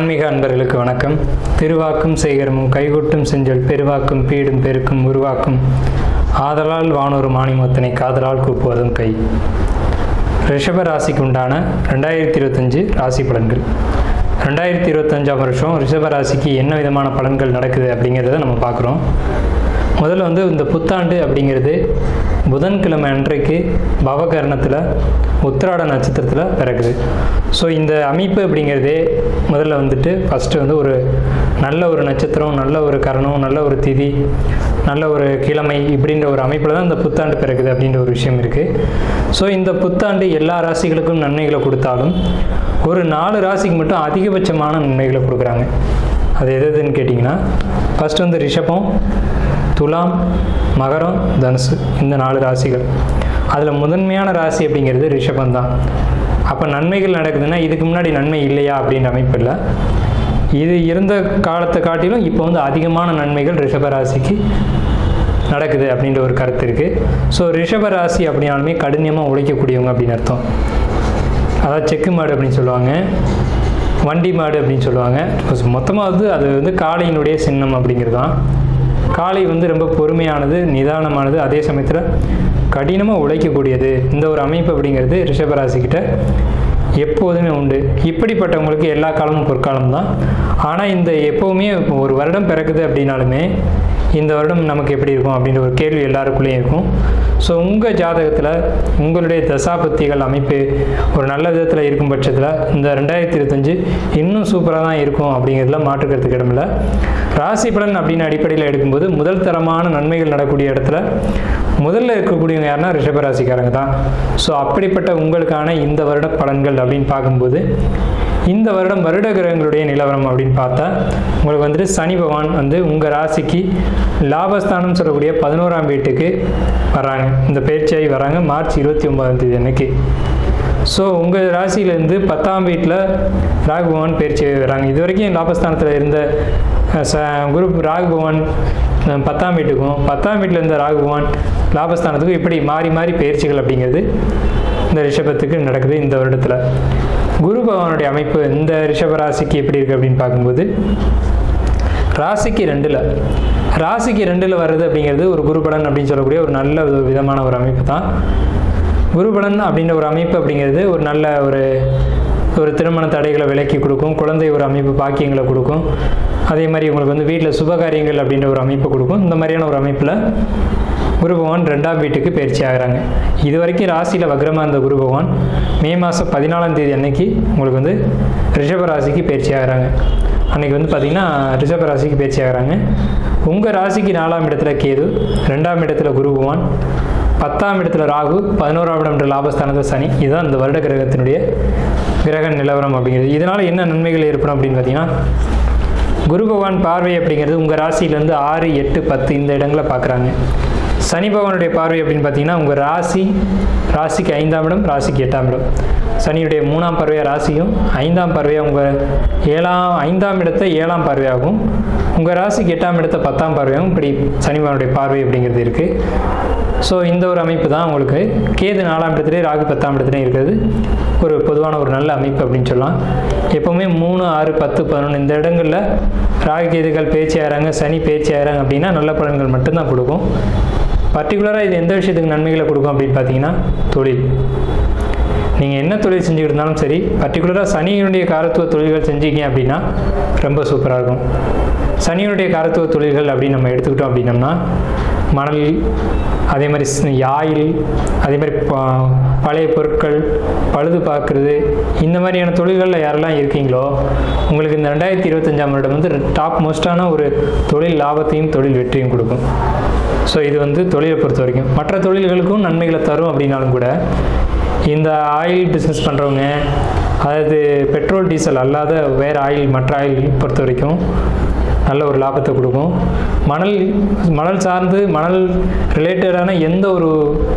ஆன்மீக அன்பர்களுக்கு வணக்கம். திருவாக்கும் செய்கரமும் கைகூட்டும் செஞ்சொல் பெருவாக்கும் பீடும் பெருக்கும் உருவாக்கும் ஆதலால் வானொரு மாணிமொத்தனை காதலால் கூப்புவதும் கை. ரிஷப ராசிக்கு உண்டான 2025 ராசி பலன்கள். 2025ஆம் வருஷம் ரிஷப ராசிக்கு என்ன விதமான பலன்கள் நடக்குது அப்படிங்கிறத நம்ம பார்க்குறோம். முதல்ல இந்த புத்தாண்டு அப்படிங்கிறது புதன்கிழமை அன்றைக்கு பவகரணத்தில் உத்திராட நட்சத்திரத்தில் பிறகுது. ஸோ இந்த அமைப்பு அப்படிங்கிறதே முதல்ல ஃபஸ்ட்டு ஒரு நல்ல ஒரு நட்சத்திரம், நல்ல ஒரு கரணம், நல்ல ஒரு திதி, நல்ல ஒரு கிழமை இப்படின்ற ஒரு அமைப்பில் தான் இந்த புத்தாண்டு பிறகுது அப்படின்ற ஒரு விஷயம் இருக்குது. ஸோ இந்த புத்தாண்டு எல்லா ராசிகளுக்கும் நன்மைகளை கொடுத்தாலும் ஒரு 4 ராசிக்கு மட்டும் அதிகபட்சமான நன்மைகளை கொடுக்குறாங்க. அது எதுன்னு கேட்டிங்கன்னா, ஃபஸ்ட்டு ரிஷபம், துலாம், மகரம், தனுசு, இந்த 4 ராசிகள். அதில் முதன்மையான ராசி அப்படிங்கிறது ரிஷபம் தான். அப்போ நன்மைகள் நடக்குதுன்னா இதுக்கு முன்னாடி நன்மை இல்லையா அப்படின்ற அமைப்பு இல்லை. இது இருந்த காலத்தை காட்டிலும் இப்போ அதிகமான நன்மைகள் ரிஷப ராசிக்கு நடக்குது அப்படின்ற ஒரு கருத்து இருக்குது. ஸோ ரிஷப ராசி அப்படின்னாலுமே கடினமாக உழைக்கக்கூடியவங்க அப்படின்னு அர்த்தம். அதாவது செக்கு மாடு அப்படின்னு சொல்லுவாங்க, வண்டி மாடு அப்படின்னு சொல்லுவாங்க. மொத்தமாக அது காளையினுடைய சின்னம் அப்படிங்கிறது தான். காளை ரொம்ப பொறுமையானது, நிதானமானது, அதே சமயத்தில் கடினமாக உழைக்கக்கூடியது. இந்த ஒரு அமைப்பு அப்படிங்கிறது ரிஷபராசிக்கிட்ட எப்போதுமே உண்டு. இப்படிப்பட்டவங்களுக்கு எல்லா காலமும் பொற்காலம் தான். ஆனால் இந்த எப்போவுமே ஒரு வருடம் பிறக்குது அப்படின்னாலுமே இந்த வருடம் நமக்கு எப்படி இருக்கும் அப்படின்ற ஒரு கேள்வி எல்லாருக்குள்ளேயும் இருக்கும். ஸோ உங்கள் ஜாதகத்தில் உங்களுடைய தசாபத்திகள் அமைப்பு ஒரு நல்ல விதத்தில் இருக்கும் பட்சத்தில் இந்த 2025 இன்னும் சூப்பராக தான் இருக்கும் அப்படிங்கிறதுல மாற்றுக்கிறதுக்கு இடமில்லை. ராசி பலன் அப்படின்னு அடிப்படையில் எடுக்கும்போது முதல் தரமான நன்மைகள் நடக்கக்கூடிய இடத்துல முதல்ல இருக்கக்கூடியவங்க யாருன்னா ரிஷபராசிக்காரங்க தான். ஸோ அப்படிப்பட்ட உங்களுக்கான இந்த வருட பலன்கள் அப்படின்னு பார்க்கும்போது இந்த வருட கிரகங்களுடைய நிலவரம் அப்படின்னு பார்த்தா உங்களுக்கு சனி பகவான் உங்கள் ராசிக்கு லாபஸ்தானம் சொல்லக்கூடிய 11ஆம் வீட்டுக்கு வராங்க. இந்த பயிற்சியாகி வராங்க மார்ச் 29ஆம் தேதி அன்னைக்கு. ஸோ உங்கள் ராசியிலேருந்து 10ஆம் வீட்டில் ராகு பகவான் பயிற்சியாகி வராங்க. இது வரைக்கும் லாபஸ்தானத்தில் இருந்த குரு ராகு பகவான் 10ஆம் வீட்டுக்கும் 10ஆம் வீட்டில் இருந்த ராகு பகவான் லாபஸ்தானத்துக்கும் இப்படி மாறி மாறி பயிற்சிகள் அப்படிங்கிறது இந்த ரிஷபத்துக்கு நடக்குது. இந்த வருடத்தில் குரு பகவானுடைய அமைப்பு இந்த ரிஷப ராசிக்கு எப்படி இருக்குது அப்படின்னு பார்க்கும்போது ராசிக்கு 2ல் வர்றது அப்படிங்கிறது ஒரு குருபலன் அப்படின்னு சொல்லக்கூடிய ஒரு நல்ல விதமான ஒரு அமைப்பு தான். குருபலன் அப்படின்ற ஒரு அமைப்பு அப்படிங்கிறது ஒரு நல்ல ஒரு திருமண தடைகளை விலக்கி கொடுக்கும், குழந்தை ஒரு அமைப்பு பாக்கியங்களை கொடுக்கும். அதே மாதிரி உங்களுக்கு வீட்டில் சுபகாரியங்கள் அப்படின்ற ஒரு அமைப்பு கொடுக்கும். இந்த மாதிரியான ஒரு அமைப்பில் குரு பகவான் 2ஆம் வீட்டுக்கு பயிற்சி ஆகிறாங்க. இது வரைக்கும் ராசியில் வக்ரமாக இருந்த குரு பகவான் மே மாதம் 14ஆம் தேதி அன்னைக்கு உங்களுக்கு ரிஷப ராசிக்கு பயிற்சி ஆகிறாங்க. அன்றைக்கி பார்த்திங்கன்னா ரிஷப ராசிக்கு பயிற்சி ஆகிறாங்க. உங்கள் ராசிக்கு 4ஆம் இடத்துல கேது, 2ஆம் இடத்துல குரு பகவான், 10ஆம் இடத்துல ராகு, 11ஆம் இடம் லாபஸ்தானத்தில் சனி. இதுதான் இந்த வருட கிரகத்தினுடைய கிரக நிலவரம் அப்படிங்கிறது. இதனால் என்ன நன்மைகள் ஏற்படும் அப்படின்னு பார்த்தீங்கன்னா, குரு பகவான் பார்வை அப்படிங்கிறது உங்கள் ராசியிலேருந்து 6, 8, 10 இந்த இடங்களை பார்க்குறாங்க. சனி பகவானுடைய பார்வை அப்படின்னு பார்த்தீங்கன்னா உங்கள் ராசிக்கு 5ஆம் இடம், ராசிக்கு 8ஆம் இடம். சனியுடைய 3ஆம் பார்வையாக ராசியும் 5ஆம் பார்வையாக உங்கள் 5ஆம் இடத்தை 7ஆம் பார்வையாகும், உங்கள் ராசிக்கு 8ஆம் இடத்தை 10ஆம் பார்வையாகும். இப்படி சனி பகவானுடைய பார்வை அப்படிங்கிறது இருக்குது. ஸோ இந்த ஒரு அமைப்பு தான் உங்களுக்கு கேது 4ஆம் இடத்துலேயே ராகு 10ஆம் இடத்துலேயும் இருக்கிறது ஒரு பொதுவான ஒரு நல்ல அமைப்பு அப்படின்னு சொல்லலாம். எப்போவுமே 3, 6, 10, 11 இந்த இடங்களில் ராகு கேதுகள் பேச்சு ஆகிறாங்க, சனி பேச்சு ஆகிறாங்க அப்படின்னா நல்ல பலன்கள் மட்டும்தான் கொடுக்கும். பர்டிகுலராக இது எந்த விஷயத்துக்கு நன்மைகளை கொடுக்கும் அப்படின்னு பார்த்தீங்கன்னா, தொழில். நீங்கள் என்ன தொழில் செஞ்சுக்கிட்டு இருந்தாலும் சரி, பர்டிகுலராக சனியினுடைய காரத்துவ தொழில்கள் செஞ்சீங்க அப்படின்னா ரொம்ப சூப்பராக இருக்கும். சனியினுடைய காரத்துவ தொழில்கள் அப்படின்னு நம்ம எடுத்துக்கிட்டோம் அப்படின்னம்னா மணல், அதே மாதிரி ஆயில், அதே மாதிரி பழைய பொருட்கள் பழுது பார்க்குறது, இந்த மாதிரியான தொழில்களில் யாரெல்லாம் இருக்கீங்களோ உங்களுக்கு இந்த 2025ஆம் வருடம் டாப் மோஸ்டான ஒரு தொழில் லாபத்தையும் தொழில் வெற்றியும் கொடுக்கும். ஸோ இது தொழிலை பொறுத்த வரைக்கும் மற்ற தொழில்களுக்கும் நன்மைகளை தரும் அப்படின்னாலும் கூட இந்த ஆயில் பிஸ்னஸ் பண்ணுறவங்க, அதாவது பெட்ரோல் டீசல் அல்லாத வேறு ஆயில், மற்ற ஆயில் பொறுத்த வரைக்கும் நல்ல ஒரு லாபத்தை கொடுக்கும். மணல் சார்ந்து மணல் ரிலேட்டடான எந்த ஒரு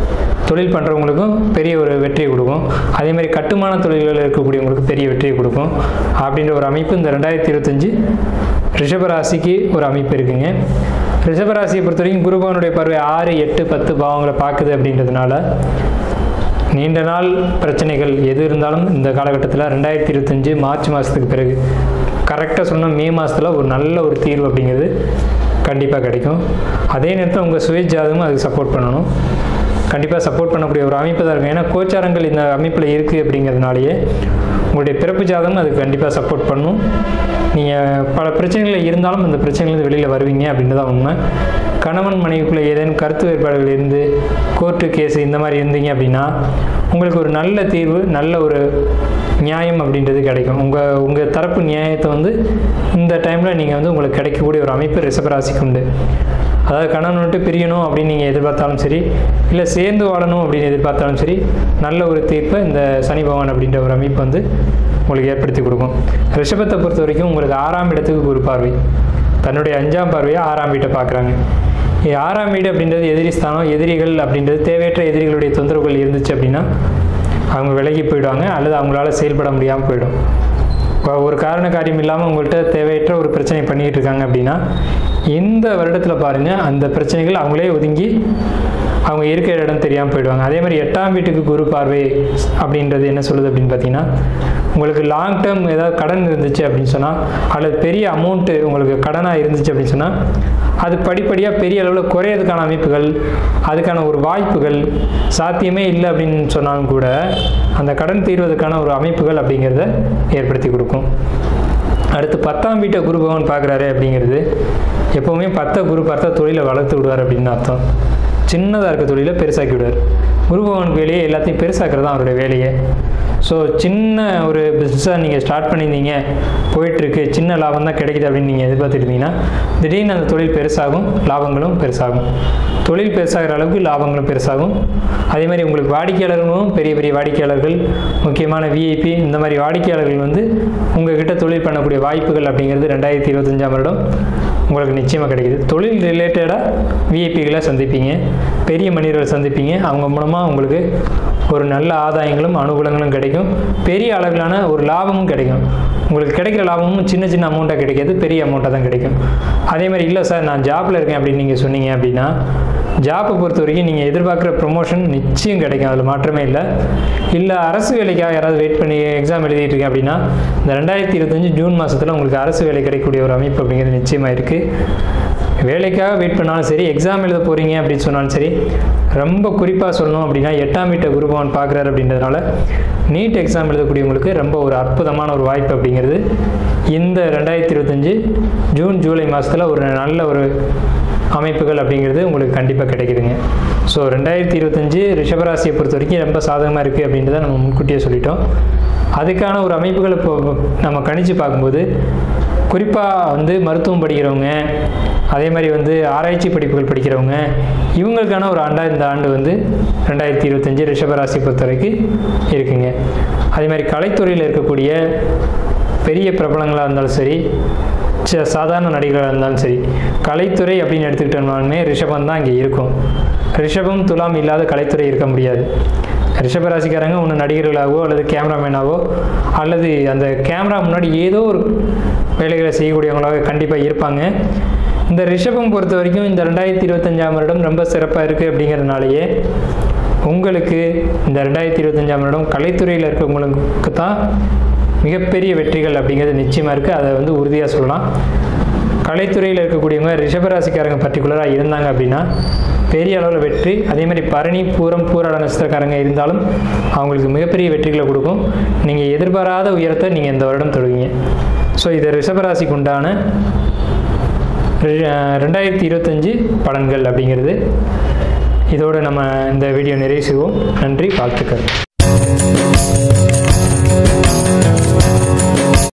தொழில் பண்ணுறவங்களுக்கும் பெரிய ஒரு வெற்றியை கொடுக்கும். அதேமாதிரி கட்டுமான தொழில்களில் இருக்கக்கூடியவங்களுக்கு பெரிய வெற்றியை கொடுக்கும். அப்படின்ற ஒரு அமைப்பு இந்த 2025 ரிஷபராசிக்கு ஒரு அமைப்பு இருக்குங்க. ரிஷபராசியை பொறுத்த வரைக்கும் குரு பகவானுடைய பார்வை 6, 8, 10 பாவங்களை பார்க்குது அப்படின்றதுனால நீண்ட நாள் பிரச்சனைகள் எது இருந்தாலும் இந்த காலகட்டத்தில் 2025 மார்ச் மாதத்துக்கு பிறகு கரெக்டாக சொன்னால் மே மாதத்தில் ஒரு நல்ல ஒரு தீர்வு அப்படிங்கிறது கண்டிப்பாக கிடைக்கும். அதே நேரத்தில் உங்கள் சுய ஜாதகமும் அதுக்கு சப்போர்ட் பண்ணணும். கண்டிப்பாக சப்போர்ட் பண்ணக்கூடிய ஒரு அமைப்பு தான் இருக்கும். ஏன்னா கோச்சாரங்கள் இந்த அமைப்பில் இருக்குது அப்படிங்கிறதுனாலேயே உங்களுடைய பிறப்பு ஜாதகம் அதுக்கு கண்டிப்பாக சப்போர்ட் பண்ணும். நீங்கள் பல பிரச்சனைகள் இருந்தாலும் அந்த பிரச்சனைலேருந்து வெளியில் வருவீங்க அப்படின்னு தான் உண்மை. கணவன் மனைவிக்குள்ளே ஏதேனும் கருத்து வேறுபாடுகள் இருந்து கோர்ட்டு கேஸு இந்த மாதிரி இருந்தீங்க அப்படின்னா உங்களுக்கு ஒரு நல்ல தீர்வு, நல்ல ஒரு நியாயம் அப்படின்றது கிடைக்கும். உங்கள் தரப்பு நியாயத்தை வந்து இந்த டைமில் நீங்கள் வந்து உங்களுக்கு கிடைக்கக்கூடிய ஒரு அமைப்பு ரிஷபராசிக்கு உண்டு. அதாவது கணவன் விட்டு பிரியணும் அப்படின்னு நீங்கள் எதிர்பார்த்தாலும் சரி, இல்லை சேர்ந்து வாழணும் அப்படின்னு எதிர்பார்த்தாலும் சரி, நல்ல ஒரு தீர்ப்பை இந்த சனி பகவான் அப்படின்ற ஒரு அமைப்பு வந்து உங்களுக்கு ஏற்படுத்தி கொடுக்கும். ரிஷபத்தை பொறுத்த வரைக்கும் உங்களுக்கு 6ஆம் இடத்துக்கு குரு பார்வை, தன்னுடைய 5ஆம் பார்வையாக 6ஆம் வீட்டை பார்க்குறாங்க. 6ஆம் வீடு அப்படின்றது எதிரி ஸ்தானம். எதிரிகள் அப்படின்றது தேவையற்ற எதிரிகளுடைய தொந்தரவுகள் இருந்துச்சு அப்படின்னா அவங்க விலகி போயிடுவாங்க, அல்லது அவங்களால செயல்பட முடியாமல் போயிடும். ஒரு காரண காரியம் இல்லாமல் உங்கள்கிட்ட தேவையற்ற ஒரு பிரச்சனை பண்ணிக்கிட்டு இருக்காங்க அப்படின்னா இந்த வருடத்தில் பாருங்கள் அந்த பிரச்சனைகள் அவங்களே ஒதுங்கி அவங்க இருக்கிற இடம் தெரியாமல் போயிடுவாங்க. அதே மாதிரி 8ஆம் வீட்டுக்கு குரு பார்வை அப்படின்றது என்ன சொல்லுது அப்படின்னு பார்த்தீங்கன்னா உங்களுக்கு லாங் டேர்ம் ஏதாவது கடன் இருந்துச்சு அப்படின்னு சொன்னால், அல்லது பெரிய அமௌண்ட்டு உங்களுக்கு கடனாக இருந்துச்சு அப்படின்னு சொன்னால் அது படிப்படியாக பெரிய அளவில் குறையிறதுக்கான அமைப்புகள், அதுக்கான ஒரு வாய்ப்புகள் சாத்தியமே இல்லை அப்படின்னு சொன்னாலும் கூட அந்த கடன் தீர்வதற்கான ஒரு அமைப்புகள் அப்படிங்கிறத ஏற்படுத்தி கொடுக்கும். அடுத்து 10ஆம் வீட்டை குரு பகவான் பார்க்குறாரு அப்படிங்கிறது எப்போவுமே 10 குரு பார்த்தா தொழிலை வளர்த்து விடுவார் அப்படின்னு அர்த்தம். சின்னதாக இருக்க தொழிலை பெருசாக்கி விடுவார். குரு பகவானுக்கு வேலையே எல்லாத்தையும் பெருசாக்குறது தான் அவருடைய வேலையே. ஸோ சின்ன ஒரு பிஸ்னஸாக நீங்கள் ஸ்டார்ட் பண்ணியிருந்தீங்க, போயிட்டுருக்கு, சின்ன லாபம் தான் கிடைக்குது அப்படின்னு நீங்கள் எதிர்பார்த்துருந்தீங்கன்னா திடீர்னு அந்த தொழில் பெருசாகும், லாபங்களும் பெருசாகும். தொழில் பெருசாகிற அளவுக்கு லாபங்களும் பெருசாகும். அதே மாதிரி உங்களுக்கு வாடிக்கையாளர்களும் பெரிய பெரிய வாடிக்கையாளர்கள், முக்கியமான விஐபி இந்த மாதிரி வாடிக்கையாளர்கள் வந்து உங்கள்கிட்ட தொழில் பண்ணக்கூடிய வாய்ப்புகள் அப்படிங்கிறது 2025ஆம் வருடம் உங்களுக்கு நிச்சயமாக கிடைக்குது. தொழில் ரிலேட்டடாக விஐபிகளை சந்திப்பீங்க, பெரிய மனிதர்களை சந்திப்பீங்க. அவங்க மூலமாக உங்களுக்கு ஒரு நல்ல ஆதாயங்களும் அனுகூலங்களும் கிடைக்கும். பெரிய அளவிலான ஒரு லாபமும் கிடைக்கும். உங்களுக்கு கிடைக்கிற லாபமும் சின்ன சின்ன அமௌண்ட்டாக கிடைக்காது, பெரிய அமௌண்ட்டாக தான் கிடைக்கும். அதே மாதிரி இல்லை சார் நான் ஜாப்பில் இருக்கேன் அப்படின்னு நீங்கள் சொன்னீங்க அப்படின்னா ஜாப்பை பொறுத்த வரைக்கும் நீங்கள் எதிர்பார்க்குற ப்ரொமோஷன் நிச்சயம் கிடைக்கும், அதில் மாற்றமே இல்லை. இல்லை அரசு வேலைக்காக யாராவது வெயிட் பண்ணி எக்ஸாம் எழுதிட்டு இருக்கேன் அப்படின்னா இந்த 2025 ஜூன் மாதத்தில் உங்களுக்கு அரசு வேலை கிடைக்கக்கூடிய ஒரு அமைப்பு அப்படிங்கிறது நிச்சயமாக இருக்குது. வேலைக்காக வெயிட் பண்ணாலும் சரி, எக்ஸாம் எழுத போகிறீங்க அப்படின்னு சொன்னாலும் சரி, ரொம்ப குறிப்பாக சொல்லணும் அப்படின்னா 8ஆம் வீட்டை குரு பகவான் பார்க்குறாரு அப்படின்றதுனால நீட் எக்ஸாம் எழுதக்கூடியவங்களுக்கு ரொம்ப ஒரு அற்புதமான ஒரு வாய்ப்பு அப்படிங்கிறது இந்த 2025 ஜூன் ஜூலை மாதத்தில் ஒரு நல்ல ஒரு அமைப்புகள் அப்படிங்கிறது உங்களுக்கு கண்டிப்பாக கிடைக்குதுங்க. ஸோ 2025 ரிஷபராசியை பொறுத்த வரைக்கும் ரொம்ப சாதகமாக இருக்குது அப்படின்றத நம்ம முன்கூட்டியே சொல்லிட்டோம். அதுக்கான ஒரு அமைப்புகளை இப்போ நம்ம கணிச்சு பார்க்கும்போது குறிப்பாக வந்து மருத்துவம் படிக்கிறவங்க, அதே மாதிரி வந்து ஆராய்ச்சி படிப்புகள் படிக்கிறவங்க, இவங்களுக்கான ஒரு இந்த ஆண்டு வந்து 2025 ரிஷபராசி பொறுத்த வரைக்கும் இருக்குங்க. அதே மாதிரி கலைத்துறையில் இருக்கக்கூடிய பெரிய பிரபலங்களாக இருந்தாலும் சரி, சாதாரண நடிகர்களாக இருந்தாலும் சரி, கலைத்துறை அப்படின்னு எடுத்துக்கிட்டோம்னாலுமே ரிஷபம் தான் இங்கே இருக்கும். ரிஷபம் துலாம் இல்லாத கலைத்துறை இருக்க முடியாது. ரிஷபராசிக்காரங்க ஒன்று நடிகர்களாகவோ அல்லது கேமராமேனாகவோ அல்லது அந்த கேமரா முன்னாடி ஏதோ ஒரு வேலைகளை செய்யக்கூடியவங்களாக கண்டிப்பாக இருப்பாங்க. இந்த ரிஷபம் பொறுத்த வரைக்கும் இந்த 2025ஆம் வருடம் ரொம்ப சிறப்பாக இருக்குது அப்படிங்கிறதுனாலேயே உங்களுக்கு இந்த 2025ஆம் வருடம் கலைத்துறையில் இருக்கிறவங்களுக்கு தான் மிகப்பெரிய வெற்றிகள் அப்படிங்கிறது நிச்சயமாக இருக்குது. அதை வந்து உறுதியாக சொல்லலாம். கலைத்துறையில் இருக்கக்கூடியவங்க ரிஷபராசிக்காரங்க பர்டிகுலராக இருந்தாங்க அப்படின்னா பெரிய அளவில் வெற்றி. அதே மாதிரி பரணி, பூரம், பூராட நட்சத்திரக்காரங்க இருந்தாலும் அவங்களுக்கு மிகப்பெரிய வெற்றிகளை கொடுக்கும். நீங்கள் எதிர்பாராத உயரத்தை நீங்கள் இந்த வருடம் தொடுவீங்க. ஸோ இது ரிஷபராசிக்கு உண்டான 2025 பலன்கள் அப்படிங்கிறது. இதோடு நம்ம இந்த வீடியோ நிறைவு செய்வோம். நன்றி, வாழ்த்துக்கள்.